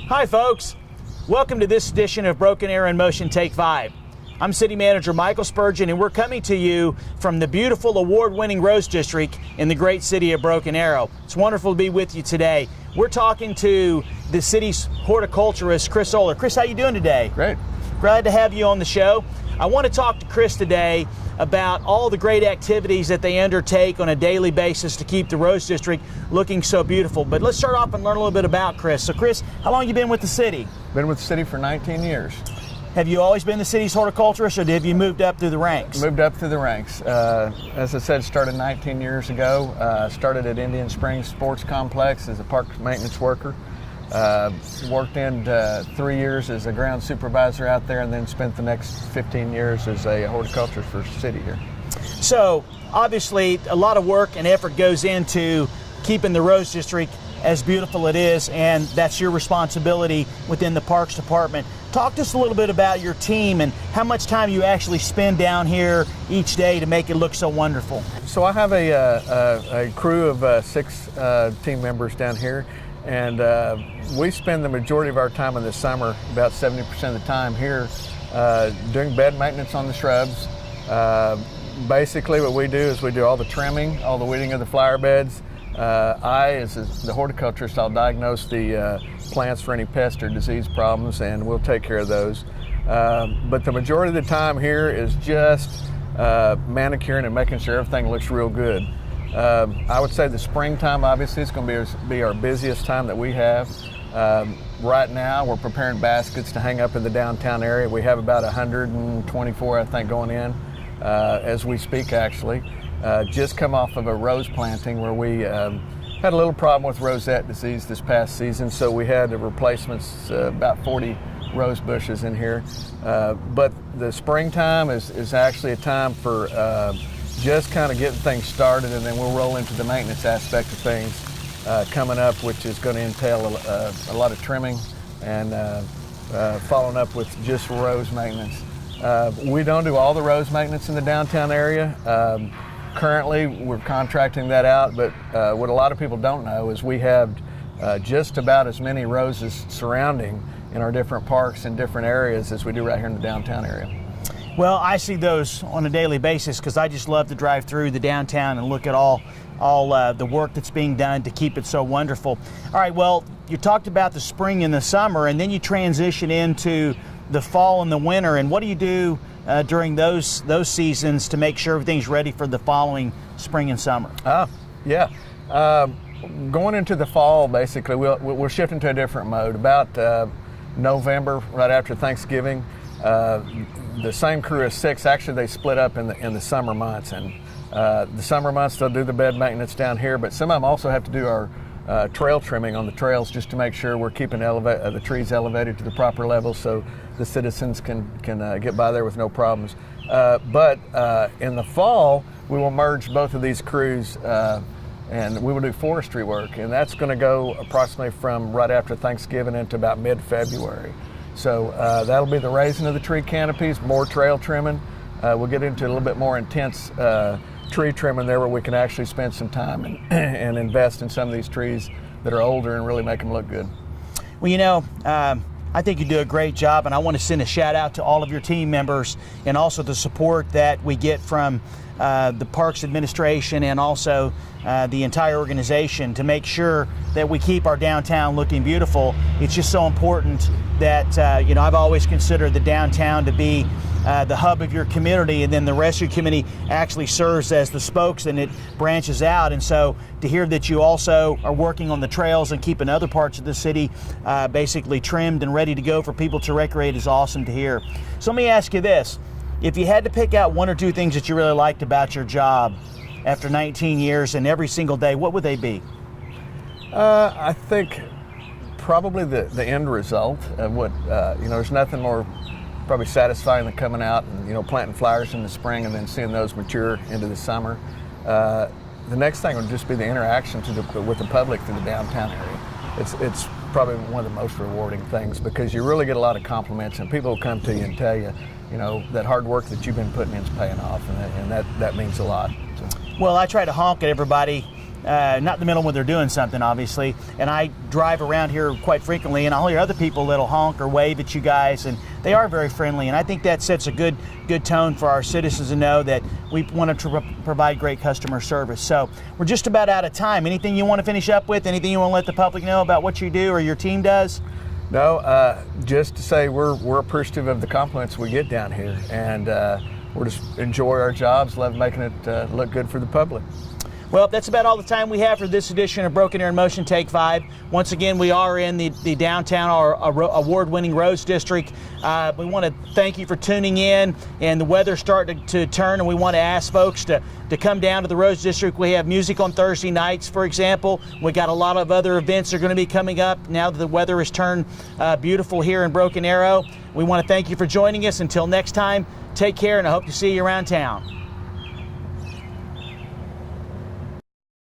Hi folks, welcome to this edition of Broken Arrow in Motion Take 5. I'm City Manager Michael Spurgeon, and we're coming to you from the beautiful award-winning Rose District in the great city of Broken Arrow. It's wonderful to be with you today. We're talking to the city's horticulturist, Chris Ohler. Chris, how you doing today? Great. Glad to have you on the show. I want to talk to Chris today about all the great activities that they undertake on a daily basis to keep the Rose District looking so beautiful. But let's start off and learn a little bit about Chris. So Chris, how long have you been with the city? Been with the city for 19 years. Have you always been the city's horticulturist, or have you moved up through the ranks? Moved up through the ranks. As I said, started 19 years ago. Started at Indian Springs Sports Complex as a park maintenance worker. Worked in 3 years as a ground supervisor out there, and then spent the next 15 years as a horticulturist for the city here. So obviously a lot of work and effort goes into keeping the Rose District as beautiful it is, and that's your responsibility within the Parks Department. Talk to us a little bit about your team and how much time you actually spend down here each day to make it look so wonderful. So I have a crew of 6 team members down here, and we spend the majority of our time in the summer, about 70% of the time here, doing bed maintenance on the shrubs. Basically what we do is we do all the trimming, all the weeding of the flower beds. As the horticulturist, I'll diagnose the plants for any pest or disease problems, and we'll take care of those. But the majority of the time here is just manicuring and making sure everything looks real good. I would say the springtime obviously is going to be our busiest time that we have. Right now we're preparing baskets to hang up in the downtown area. We have about 124, I think, going in as we speak, actually. Just come off of a rose planting where we had a little problem with rosette disease this past season, so we had replacements, about 40 rose bushes in here. But the springtime is actually a time for just kind of getting things started, and then we'll roll into the maintenance aspect of things coming up, which is going to entail a lot of trimming and following up with just rose maintenance. We don't do all the rose maintenance in the downtown area. Currently, we're contracting that out, but what a lot of people don't know is we have just about as many roses surrounding in our different parks and different areas as we do right here in the downtown area. Well, I see those on a daily basis because I just love to drive through the downtown and look at all the work that's being done to keep it so wonderful. All right, well, you talked about the spring and the summer, and then you transition into the fall and the winter, and what do you do during those seasons to make sure everything's ready for the following spring and summer? Yeah. Going into the fall, basically, we're shifting to a different mode. About November, right after Thanksgiving, the same crew of 6, actually they split up in the summer months, and the summer months they'll do the bed maintenance down here, but some of them also have to do our trail trimming on the trails just to make sure we're keeping the trees elevated to the proper level so the citizens can get by there with no problems. But in the fall, we will merge both of these crews and we will do forestry work, and that's going to go approximately from right after Thanksgiving into about mid-February. So that'll be the raising of the tree canopies, more trail trimming. We'll get into a little bit more intense tree trimming there where we can actually spend some time and invest in some of these trees that are older and really make them look good. Well, you know, I think you do a great job, and I want to send a shout out to all of your team members and also the support that we get from the Parks Administration and also the entire organization to make sure that we keep our downtown looking beautiful. It's just so important that, I've always considered the downtown to be the hub of your community, and then the rest of your community actually serves as the spokes, and it branches out. And so to hear that you also are working on the trails and keeping other parts of the city basically trimmed and ready to go for people to recreate is awesome to hear. So let me ask you this. If you had to pick out 1 or 2 things that you really liked about your job after 19 years and every single day, what would they be? I think probably the end result of what, there's nothing more probably satisfying than coming out and, planting flowers in the spring and then seeing those mature into the summer. The next thing would just be the interaction with the public through the downtown area. It's probably one of the most rewarding things because you really get a lot of compliments, and people will come to you and tell you, that hard work that you've been putting in is paying off, and that means a lot. So. Well, I try to honk at everybody not in the middle when they're doing something, obviously. And I drive around here quite frequently, and I'll hear other people that'll honk or wave at you guys, and they are very friendly. And I think that sets a good tone for our citizens to know that we want to provide great customer service. So we're just about out of time. Anything you want to finish up with? Anything you want to let the public know about what you do or your team does? No, just to say we're appreciative of the compliments we get down here, and we're just enjoy our jobs, love making it look good for the public. Well, that's about all the time we have for this edition of Broken Air in Motion Take 5. Once again, we are in the downtown, our award-winning Rose District. We want to thank you for tuning in, and the weather's starting to turn, and we want to ask folks to come down to the Rose District. We have music on Thursday nights, for example. We got a lot of other events that are going to be coming up now that the weather has turned beautiful here in Broken Arrow. We want to thank you for joining us. Until next time, take care, and I hope to see you around town.